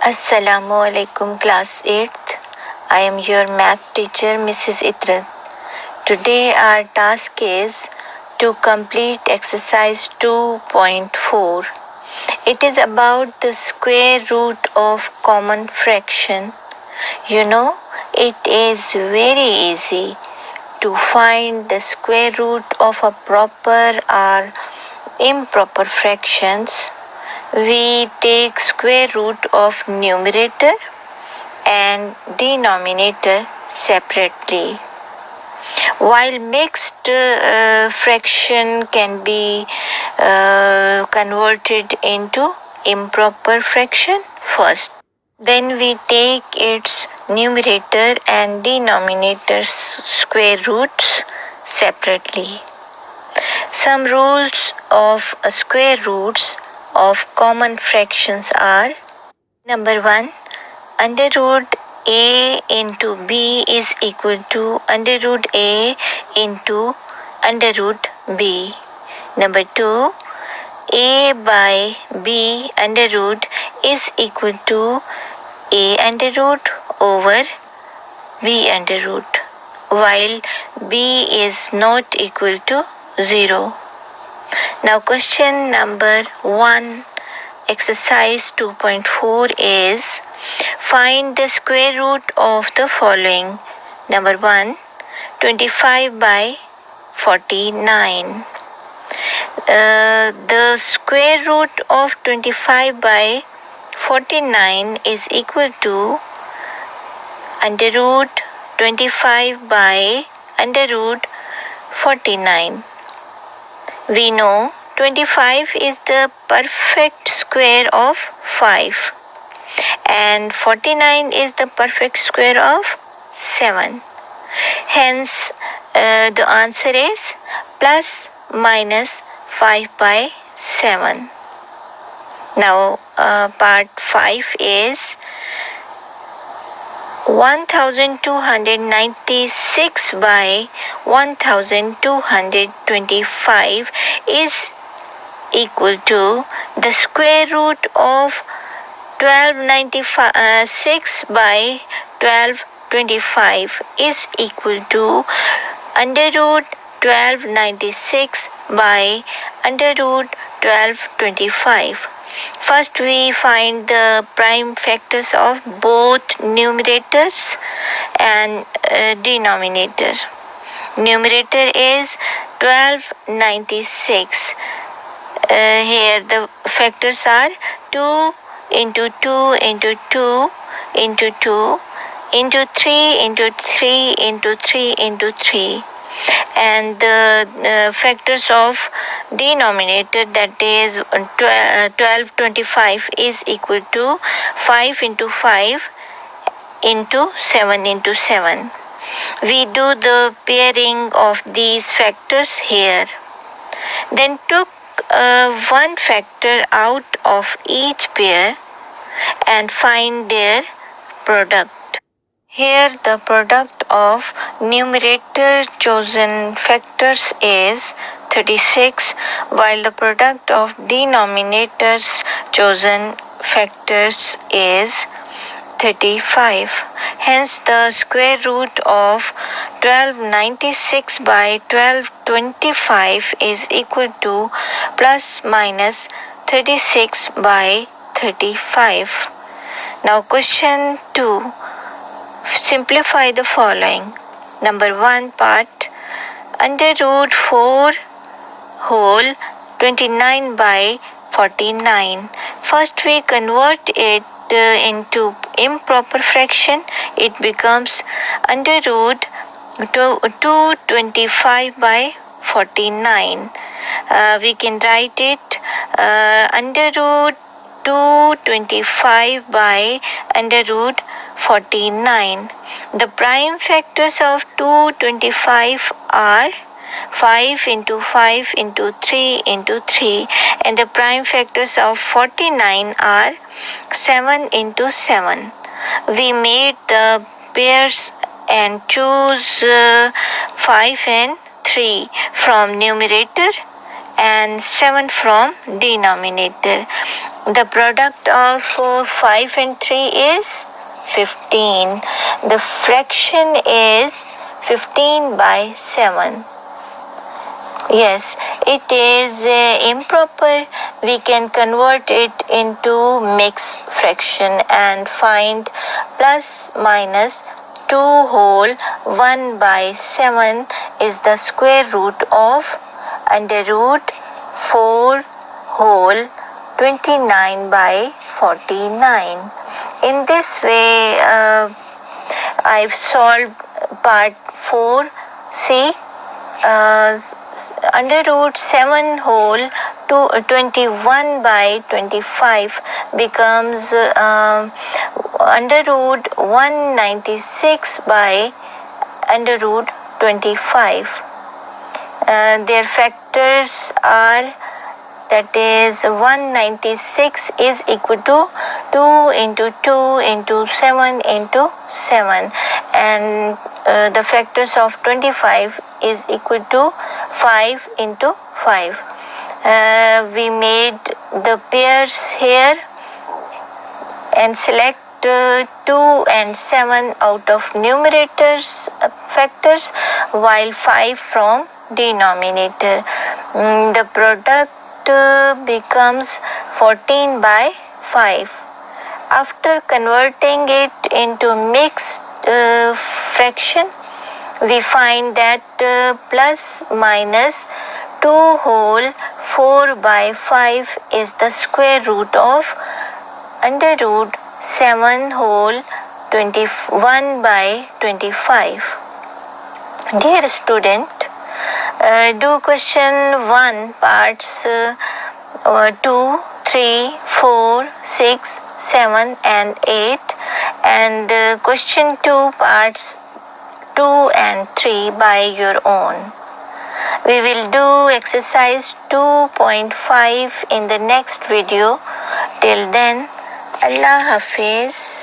Assalamu alaikum class 8th. I am your math teacher Mrs. Itrat. Today our task is to complete exercise 2.4. It is about the square root of common fraction. You know, it is very easy to find the square root of a proper or improper fractions. We take square root of numerator and denominator separately. While mixed fraction can be converted into improper fraction first. Then we take its numerator and denominator square roots separately. Some rules of square roots of common fractions are: number 1, under root a into b is equal to under root a into under root b. Number 2, a by b under root is equal to a under root over b under root, while b is not equal to 0. Now question number 1, exercise 2.4 is: find the square root of the following. Number 1, 25 by 49. The square root of 25 by 49 is equal to under root 25 by under root 49. We know 25 is the perfect square of 5 and 49 is the perfect square of 7. Hence, the answer is plus minus 5 by 7. Now, part 5 is 1296 by 1225 is equal to the square root of 1296 by 1225 is equal to under root 1296 by under root 1225. First we find the prime factors of both numerators and denominator. Numerator is 1296. Here the factors are 2 into 2 into 2 into 2 into 3 into 3 into 3 into 3. And the factors of denominator, that is 1225, is equal to 5 into 5 into 7 into 7. We do the pairing of these factors here. Then took one factor out of each pair and find their product. Here the product of numerator chosen factors is 36, while the product of denominators chosen factors is 35. Hence the square root of 1296 by 1225 is equal to plus minus 36 by 35. Now question 2. Simplify the following. Number 1 part, under root 4 whole 29 by 49. First we convert it into improper fraction. It becomes under root 225 by 49. We can write it under root 225 by under root 49. The prime factors of 225 are 5 into 5 into 3 into 3, and the prime factors of 49 are 7 into 7. We made the pairs and choose 5 and 3 from numerator and 7 from denominator. The product of 5 and 3 is 15. The fraction is 15 by 7. Yes, it is improper. We can convert it into mixed fraction and find plus minus 2 whole 1 by 7 is the square root of under root 4 whole 29 by 49. In this way, I've solved part 4. See, under root 7 whole to 21 by 25 becomes under root 196 by under root 25. Their factors are, that is 196 is equal to 2 into 2 into 7 into 7, and the factors of 25 is equal to 5 into 5. We made the pairs here and select 2 and 7 out of numerators factors while 5 from denominator. The product becomes 14 by 5. After converting it into mixed fraction, we find that plus minus 2 whole 4 by 5 is the square root of under root 7 whole 21 by 25. Dear student, do question 1 parts 2, 3, 4, 6, 7 and 8, and question 2 parts 2 and 3 by your own. We will do exercise 2.5 in the next video. Till then, Allah Hafiz.